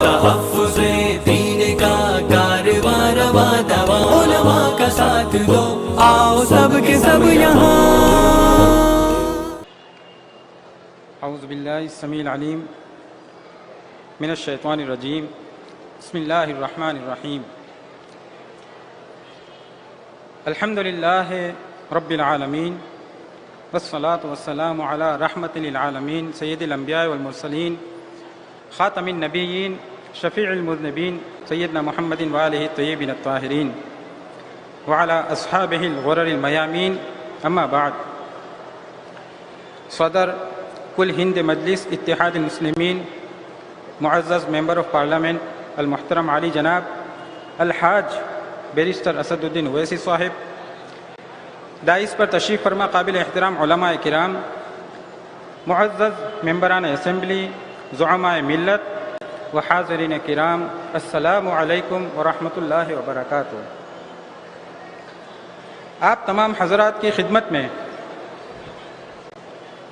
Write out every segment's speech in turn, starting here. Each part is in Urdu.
تحفظ دین کا کارواں رواں دواں، علماء کا ساتھ دو، آؤ سب کے سب یہاں۔ اعوذ باللہ السمیع العلیم من الشیطان الرجیم، بسم اللہ الرحمن الرحیم۔ الحمد للہ رب العالمین والصلاة والسلام علی رحمت للعالمین سید الانبیاء والمرسلین خاتم النبیین شفیع المذنبین سیدنا محمد وآلہ الطیبین الطاہرین وعلی اصحابہ الغرر المیامین، اما بعد۔ صدر کل ہند مجلس اتحاد المسلمین، معزز ممبر آف پارلیمنٹ المحترم علی جناب الحاج بیرسٹر اسد الدین اویسی صاحب، دائس پر تشریف فرما قابل احترام علماء کرام، معزز ممبران اسمبلی، زعماء ملت و حاضرین کرام، السلام علیکم ورحمۃ اللہ وبرکاتہ۔ آپ تمام حضرات کی خدمت میں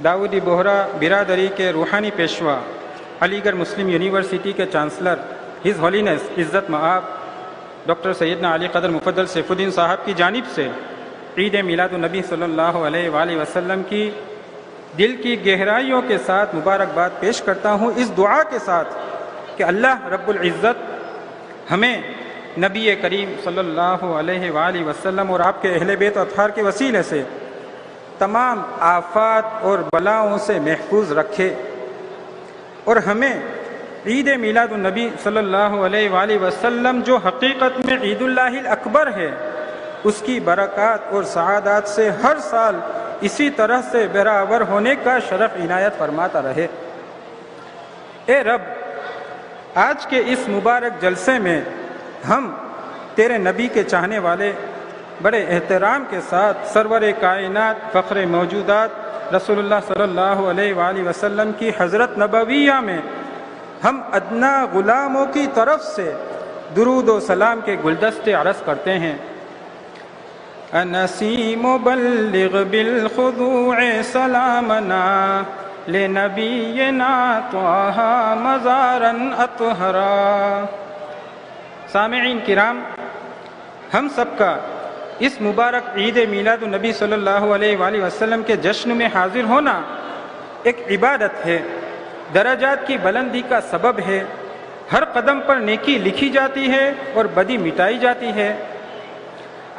داؤدی بوہرا برادری کے روحانی پیشوا، علی گڑھ مسلم یونیورسٹی کے چانسلر ہز ہولینس عزت مآب ڈاکٹر سیدنا علی قدر مفضل سیف الدین صاحب کی جانب سے عید میلاد النبی صلی اللہ علیہ وآلہ وسلم کی دل کی گہرائیوں کے ساتھ مبارکباد پیش کرتا ہوں، اس دعا کے ساتھ کہ اللہ رب العزت ہمیں نبی کریم صلی اللہ علیہ وآلہ وسلم اور آپ کے اہل بیت و اطہار کے وسیلے سے تمام آفات اور بلاؤں سے محفوظ رکھے، اور ہمیں عید میلاد النبی صلی اللہ علیہ وآلہ وسلم جو حقیقت میں عید اللہ الاکبر ہے، اس کی برکات اور سعادات سے ہر سال اسی طرح سے برابر ہونے کا شرف عنایت فرماتا رہے۔ اے رب، آج کے اس مبارک جلسے میں ہم تیرے نبی کے چاہنے والے بڑے احترام کے ساتھ سرور کائنات فخر موجودات رسول اللہ صلی اللہ علیہ وآلہ وسلم کی حضرت نبویہ میں ہم ادنا غلاموں کی طرف سے درود و سلام کے گلدستے عرض کرتے ہیں۔ انسیم بلغ بالخضوع سلامنا لنبینا طٰہٰ مزارا اطہرا۔ سامعین کرام، ہم سب کا اس مبارک عید میلاد النبی صلی اللہ علیہ وآلہ وسلم کے جشن میں حاضر ہونا ایک عبادت ہے، درجات کی بلندی کا سبب ہے، ہر قدم پر نیکی لکھی جاتی ہے اور بدی مٹائی جاتی ہے۔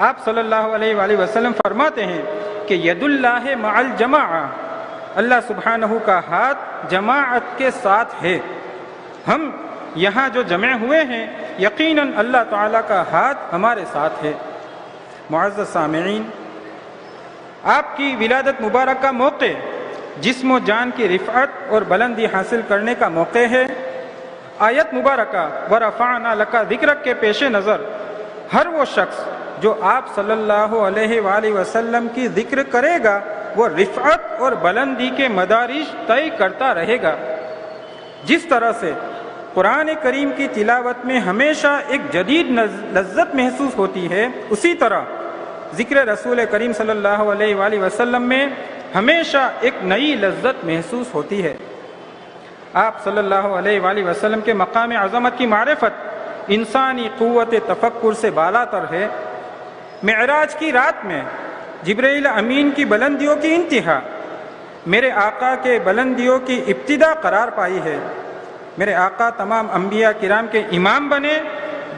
آپ صلی اللہ علیہ وآلہ وسلم فرماتے ہیں کہ ید اللہ مع الجماعہ، اللہ سبحانہ کا ہاتھ جماعت کے ساتھ ہے۔ ہم یہاں جو جمع ہوئے ہیں، یقیناً اللہ تعالیٰ کا ہاتھ ہمارے ساتھ ہے۔ معزز سامعین، آپ کی ولادت مبارک کا موقع جسم و جان کی رفعت اور بلندی حاصل کرنے کا موقع ہے۔ آیت مبارکہ وَرَفَعْنَا لَكَ ذِكْرَكَ کے پیش نظر ہر وہ شخص جو آپ صلی اللہ علیہ وآلہ وسلم کی ذکر کرے گا، وہ رفعت اور بلندی کے مدارج طے کرتا رہے گا۔ جس طرح سے قرآن کریم کی تلاوت میں ہمیشہ ایک جدید لذت محسوس ہوتی ہے، اسی طرح ذکر رسول کریم صلی اللہ علیہ وآلہ وسلم میں ہمیشہ ایک نئی لذت محسوس ہوتی ہے۔ آپ صلی اللہ علیہ وآلہ وسلم کے مقام عظمت کی معرفت انسانی قوت تفکر سے بالا تر ہے۔ معراج کی رات میں جبرائیل امین کی بلندیوں کی انتہا میرے آقا کے بلندیوں کی ابتدا قرار پائی ہے۔ میرے آقا تمام انبیاء کرام کے امام بنے،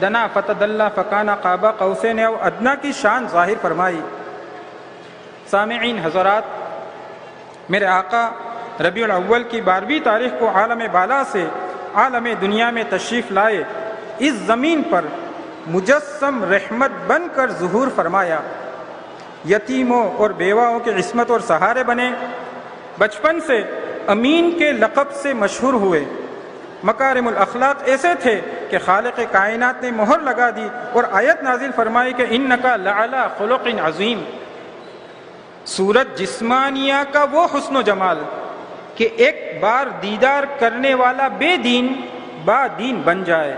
دنا فتدلی فکان قاب قوسین او ادنا کی شان ظاہر فرمائی۔ سامعین حضرات، میرے آقا ربیع الاول کی 12ویں تاریخ کو عالم بالا سے عالم دنیا میں تشریف لائے، اس زمین پر مجسم رحمت بن کر ظہور فرمایا، یتیموں اور بیواؤں کے عصمت اور سہارے بنے، بچپن سے امین کے لقب سے مشہور ہوئے، مکارم الاخلاق ایسے تھے کہ خالق کائنات نے مہر لگا دی اور آیت نازل فرمائی کہ انکا لعلی خلق عظیم۔ صورت جسمانیہ کا وہ حسن و جمال کہ ایک بار دیدار کرنے والا بے دین با دین بن جائے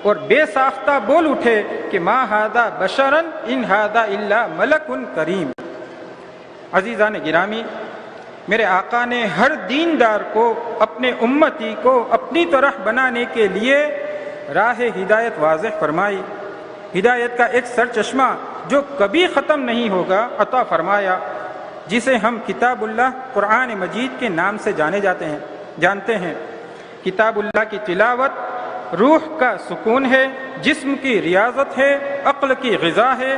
اور بے ساختہ بول اٹھے کہ ما ھذا بشرا ان ھذا الا ملک کریم۔ عزیزان گرامی، میرے آقا نے ہر دیندار کو، اپنے امتی کو اپنی طرح بنانے کے لیے راہ ہدایت واضح فرمائی، ہدایت کا ایک سرچشمہ جو کبھی ختم نہیں ہوگا عطا فرمایا، جسے ہم کتاب اللہ قرآن مجید کے نام سے جانتے ہیں۔ کتاب اللہ کی تلاوت روح کا سکون ہے، جسم کی ریاضت ہے، عقل کی غذا ہے۔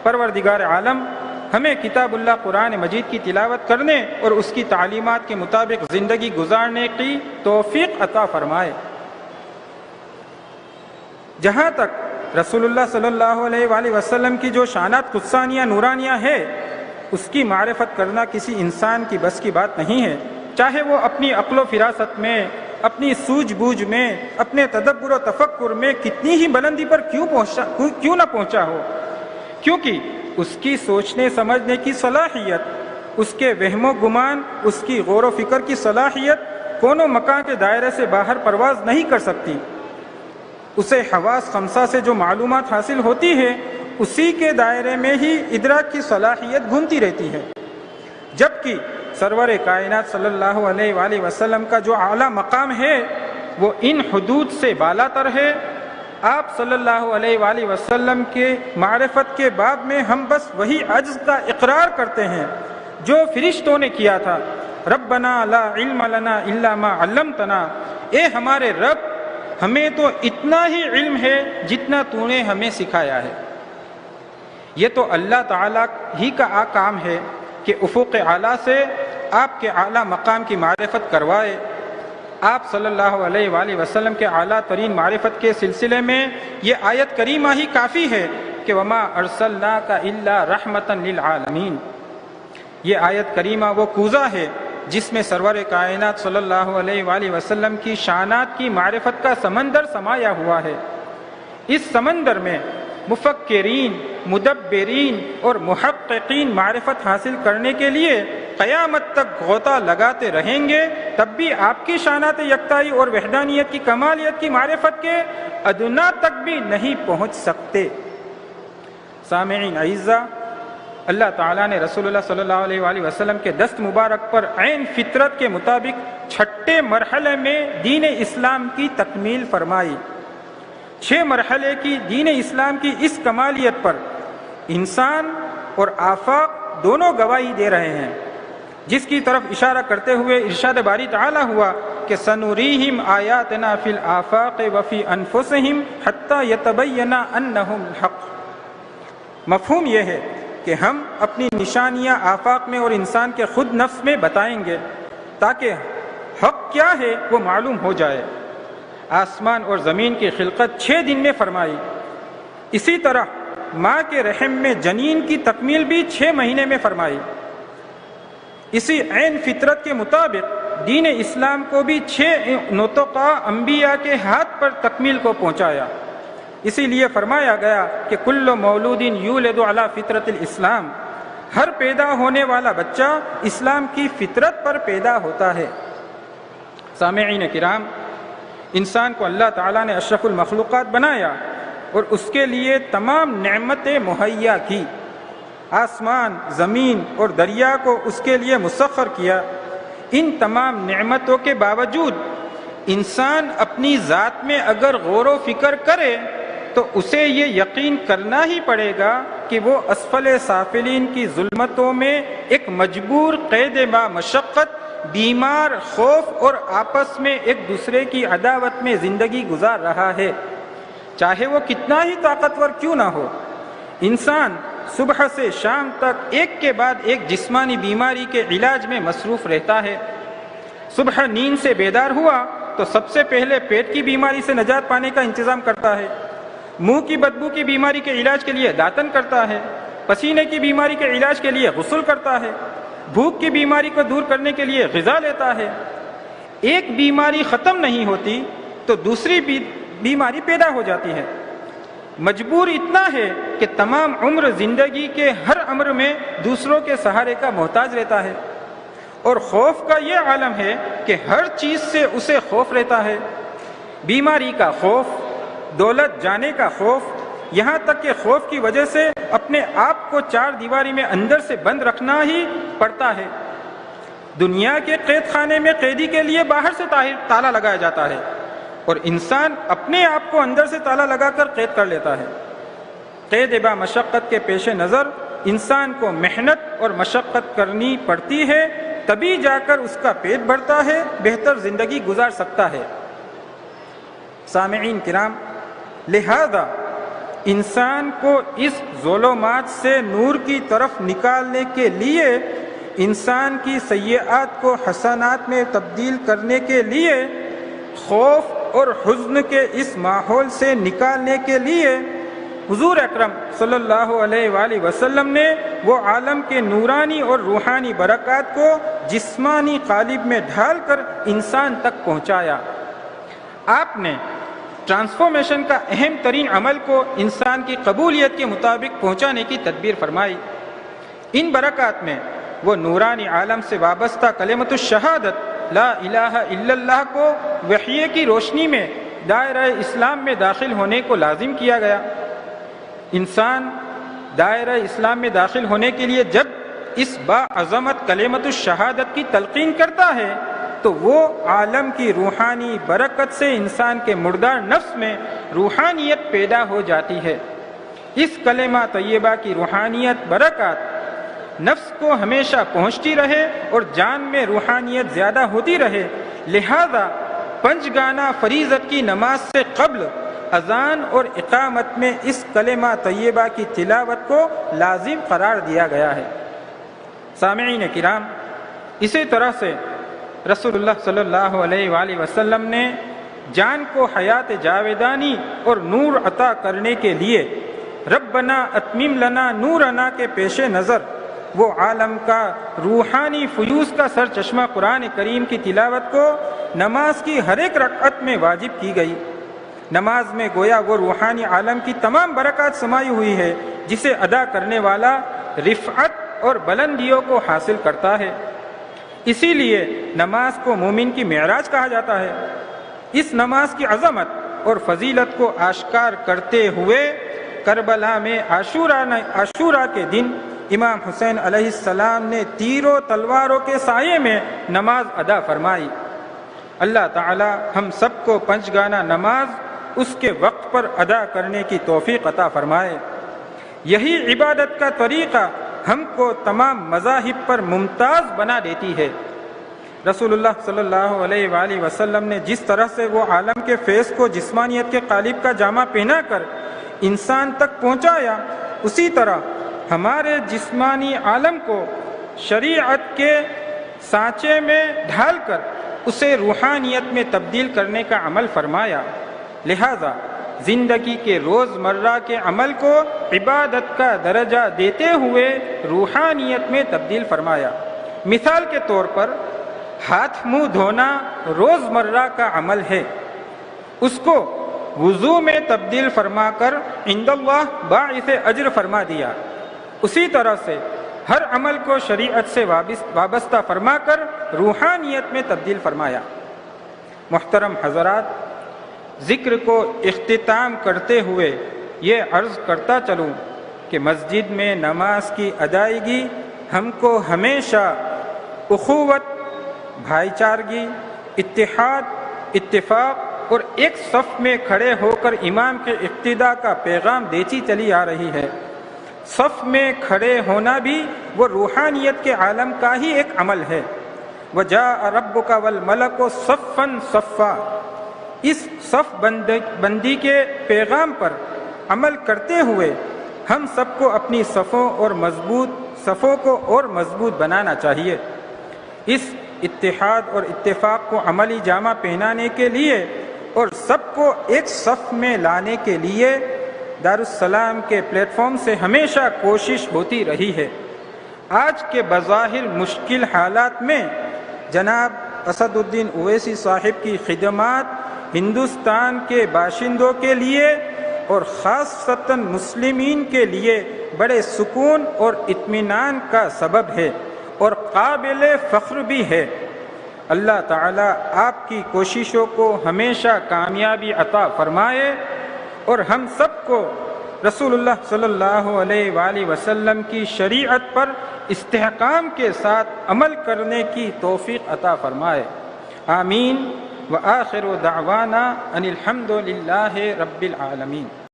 پروردگار عالم ہمیں کتاب اللہ قرآن مجید کی تلاوت کرنے اور اس کی تعلیمات کے مطابق زندگی گزارنے کی توفیق عطا فرمائے۔ جہاں تک رسول اللہ صلی اللہ علیہ وآلہ وسلم کی جو شانات قدسانیہ نورانیہ ہے، اس کی معرفت کرنا کسی انسان کی بس کی بات نہیں ہے، چاہے وہ اپنی عقل و فراست میں، اپنی سوجھ بوجھ میں، اپنے تدبر و تفکر میں کتنی ہی بلندی پر کیوں نہ پہنچا ہو، کیونکہ اس کی سوچنے سمجھنے کی صلاحیت، اس کے وہم و گمان، اس کی غور و فکر کی صلاحیت کون و مکان کے دائرے سے باہر پرواز نہیں کر سکتی۔ اسے حواس خمسہ سے جو معلومات حاصل ہوتی ہے، اسی کے دائرے میں ہی ادراک کی صلاحیت گھومتی رہتی ہے، جبکہ سرور کائنات صلی اللہ علیہ وآلہ وسلم کا جو اعلیٰ مقام ہے وہ ان حدود سے بالا تر ہے۔ آپ صلی اللہ علیہ وآلہ وسلم کے معرفت کے باب میں ہم بس وہی عجز کا اقرار کرتے ہیں جو فرشتوں نے کیا تھا، ربنا لا علم لنا الا ما علمتنا، اے ہمارے رب ہمیں تو اتنا ہی علم ہے جتنا تو نے ہمیں سکھایا ہے۔ یہ تو اللہ تعالیٰ ہی کا کام ہے کہ افق اعلیٰ سے آپ کے اعلیٰ مقام کی معرفت کروائے۔ آپ صلی اللہ علیہ وآلہ وسلم کے اعلیٰ ترین معرفت کے سلسلے میں یہ آیت کریمہ ہی کافی ہے کہ وما ارسلناک الا رحمتا للعالمین۔ یہ آیت کریمہ وہ کوزہ ہے جس میں سرور کائنات صلی اللہ علیہ وآلہ وسلم کی شانات کی معرفت کا سمندر سمایا ہوا ہے۔ اس سمندر میں مفکرین، مدبرین اور محققین معرفت حاصل کرنے کے لیے قیامت تک غوطہ لگاتے رہیں گے، تب بھی آپ کی شانات یکتائی اور وحدانیت کی کمالیت کی معرفت کے ادنا تک بھی نہیں پہنچ سکتے۔ سامعین اعزاء، اللہ تعالیٰ نے رسول اللہ صلی اللہ علیہ وآلہ وسلم کے دست مبارک پر عین فطرت کے مطابق چھٹے مرحلے میں دین اسلام کی تکمیل فرمائی۔ 6 مرحلے کی دین اسلام کی اس کمالیت پر انسان اور آفاق دونوں گواہی دے رہے ہیں، جس کی طرف اشارہ کرتے ہوئے ارشاد باری تعالیٰ ہوا کہ سنوریہم آیاتنا فی الآفاق وفی انفسہم حتی یتبین انہم الحق۔ مفہوم یہ ہے کہ ہم اپنی نشانیاں آفاق میں اور انسان کے خود نفس میں بتائیں گے تاکہ حق کیا ہے وہ معلوم ہو جائے۔ آسمان اور زمین کی خلقت 6 دن میں فرمائی، اسی طرح ماں کے رحم میں جنین کی تکمیل بھی 6 مہینے میں فرمائی۔ اسی عین فطرت کے مطابق دین اسلام کو بھی 6 نطقہ انبیاء کے ہاتھ پر تکمیل کو پہنچایا۔ اسی لیے فرمایا گیا کہ کل مولود یولد علی فطرت الاسلام، ہر پیدا ہونے والا بچہ اسلام کی فطرت پر پیدا ہوتا ہے۔ سامعین کرام، انسان کو اللہ تعالیٰ نے اشرف المخلوقات بنایا اور اس کے لیے تمام نعمتیں مہیا کی۔ آسمان، زمین اور دریا کو اس کے لیے مسخر کیا۔ ان تمام نعمتوں کے باوجود انسان اپنی ذات میں اگر غور و فکر کرے تو اسے یہ یقین کرنا ہی پڑے گا کہ وہ اسفل سافلین کی ظلمتوں میں ایک مجبور قید با مشقت، بیمار، خوف اور آپس میں ایک دوسرے کی عداوت میں زندگی گزار رہا ہے، چاہے وہ کتنا ہی طاقتور کیوں نہ ہو۔ انسان صبح سے شام تک ایک کے بعد ایک جسمانی بیماری کے علاج میں مصروف رہتا ہے۔ صبح نیند سے بیدار ہوا تو سب سے پہلے پیٹ کی بیماری سے نجات پانے کا انتظام کرتا ہے، منہ کی بدبو کی بیماری کے علاج کے لیے داتن کرتا ہے، پسینے کی بیماری کے علاج کے لیے غسل کرتا ہے، بھوک کی بیماری کو دور کرنے کے لیے غذا لیتا ہے۔ ایک بیماری ختم نہیں ہوتی تو دوسری بیماری پیدا ہو جاتی ہے۔ مجبور اتنا ہے کہ تمام عمر زندگی کے ہر امر میں دوسروں کے سہارے کا محتاج رہتا ہے، اور خوف کا یہ عالم ہے کہ ہر چیز سے اسے خوف رہتا ہے۔ بیماری کا خوف، دولت جانے کا خوف، یہاں تک کہ خوف کی وجہ سے اپنے آپ کو 4 دیواری میں اندر سے بند رکھنا ہی پڑتا ہے۔ دنیا کے قید خانے میں قیدی کے لیے باہر سے تالا لگایا جاتا ہے، اور انسان اپنے آپ کو اندر سے تالا لگا کر قید کر لیتا ہے۔ قید با مشقت کے پیش نظر انسان کو محنت اور مشقت کرنی پڑتی ہے، تبھی جا کر اس کا پیٹ بھرتا ہے، بہتر زندگی گزار سکتا ہے۔ سامعین کرام، لہذا انسان کو اس ظلمات سے نور کی طرف نکالنے کے لیے، انسان کی سیئات کو حسنات میں تبدیل کرنے کے لیے، خوف اور حزن کے اس ماحول سے نکالنے کے لیے حضور اکرم صلی اللہ علیہ وآلہ وسلم نے وہ عالم کے نورانی اور روحانی برکات کو جسمانی قالب میں ڈھال کر انسان تک پہنچایا۔ آپ نے ٹرانسفارمیشن کا اہم ترین عمل کو انسان کی قبولیت کے مطابق پہنچانے کی تدبیر فرمائی۔ ان برکات میں وہ نورانی عالم سے وابستہ کلمۃ الشہادت لا الہ الا اللہ کو وحی کی روشنی میں دائرہ اسلام میں داخل ہونے کو لازم کیا گیا۔ انسان دائرہ اسلام میں داخل ہونے کے لیے جب اس باعظمت کلمۃ الشہادت کی تلقین کرتا ہے تو وہ عالم کی روحانی برکت سے انسان کے مردار نفس میں روحانیت پیدا ہو جاتی ہے۔ اس کلمہ طیبہ کی روحانیت برکات نفس کو ہمیشہ پہنچتی رہے اور جان میں روحانیت زیادہ ہوتی رہے، لہذا پنجگانہ فریضت کی نماز سے قبل اذان اور اقامت میں اس کلمہ طیبہ کی تلاوت کو لازم قرار دیا گیا ہے۔ سامعین کرام، اسی طرح سے رسول اللہ صلی اللہ علیہ وآلہ وسلم نے جان کو حیات جاویدانی اور نور عطا کرنے کے لیے ربنا اتمم لنا نورنا کے پیش نظر وہ عالم کا روحانی فیوز کا سر چشمہ قرآن کریم کی تلاوت کو نماز کی ہر ایک رکعت میں واجب کی گئی۔ نماز میں گویا وہ روحانی عالم کی تمام برکات سمائی ہوئی ہے جسے ادا کرنے والا رفعت اور بلندیوں کو حاصل کرتا ہے۔ اسی لیے نماز کو مومن کی معراج کہا جاتا ہے۔ اس نماز کی عظمت اور فضیلت کو آشکار کرتے ہوئے کربلا میں عاشورہ کے دن امام حسین علیہ السلام نے تیروں تلواروں کے سائے میں نماز ادا فرمائی۔ اللہ تعالی ہم سب کو پنجگانہ نماز اس کے وقت پر ادا کرنے کی توفیق عطا فرمائے۔ یہی عبادت کا طریقہ ہم کو تمام مذاہب پر ممتاز بنا دیتی ہے۔ رسول اللہ صلی اللہ علیہ وآلہ وسلم نے جس طرح سے وہ عالم کے فیض کو جسمانیت کے قالب کا جامہ پہنا کر انسان تک پہنچایا، اسی طرح ہمارے جسمانی عالم کو شریعت کے سانچے میں ڈھال کر اسے روحانیت میں تبدیل کرنے کا عمل فرمایا۔ لہذا زندگی کے روزمرہ کے عمل کو عبادت کا درجہ دیتے ہوئے روحانیت میں تبدیل فرمایا۔ مثال کے طور پر ہاتھ منہ دھونا روزمرہ کا عمل ہے، اس کو وضو میں تبدیل فرما کر عند اللہ باعث اجر فرما دیا۔ اسی طرح سے ہر عمل کو شریعت سے وابستہ فرما کر روحانیت میں تبدیل فرمایا۔ محترم حضرات، ذکر کو اختتام کرتے ہوئے یہ عرض کرتا چلوں کہ مسجد میں نماز کی ادائیگی ہم کو ہمیشہ اخوت، بھائی چارگی، اتحاد، اتفاق اور ایک صف میں کھڑے ہو کر امام کے اقتداء کا پیغام دیتی چلی آ رہی ہے۔ صف میں کھڑے ہونا بھی وہ روحانیت کے عالم کا ہی ایک عمل ہے۔ وَجَاءَ رَبُّكَ وَالْمَلَكُ صَفًّا صَفًّا، اس صف بندی کے پیغام پر عمل کرتے ہوئے ہم سب کو اپنی صفوں کو اور مضبوط بنانا چاہیے۔ اس اتحاد اور اتفاق کو عملی جامہ پہنانے کے لیے اور سب کو ایک صف میں لانے کے لیے دارالسلام کے پلیٹ فارم سے ہمیشہ کوشش ہوتی رہی ہے۔ آج کے بظاہر مشکل حالات میں جناب اسد الدین اویسی صاحب کی خدمات ہندوستان کے باشندوں کے لیے اور خاصتاً مسلمین کے لیے بڑے سکون اور اطمینان کا سبب ہے اور قابل فخر بھی ہے۔ اللہ تعالیٰ آپ کی کوششوں کو ہمیشہ کامیابی عطا فرمائے اور ہم سب کو رسول اللہ صلی اللہ علیہ وآلہ وسلم کی شریعت پر استحکام کے ساتھ عمل کرنے کی توفیق عطا فرمائے۔ آمین وآخر دعوانا ان الحمد للہ رب العالمین۔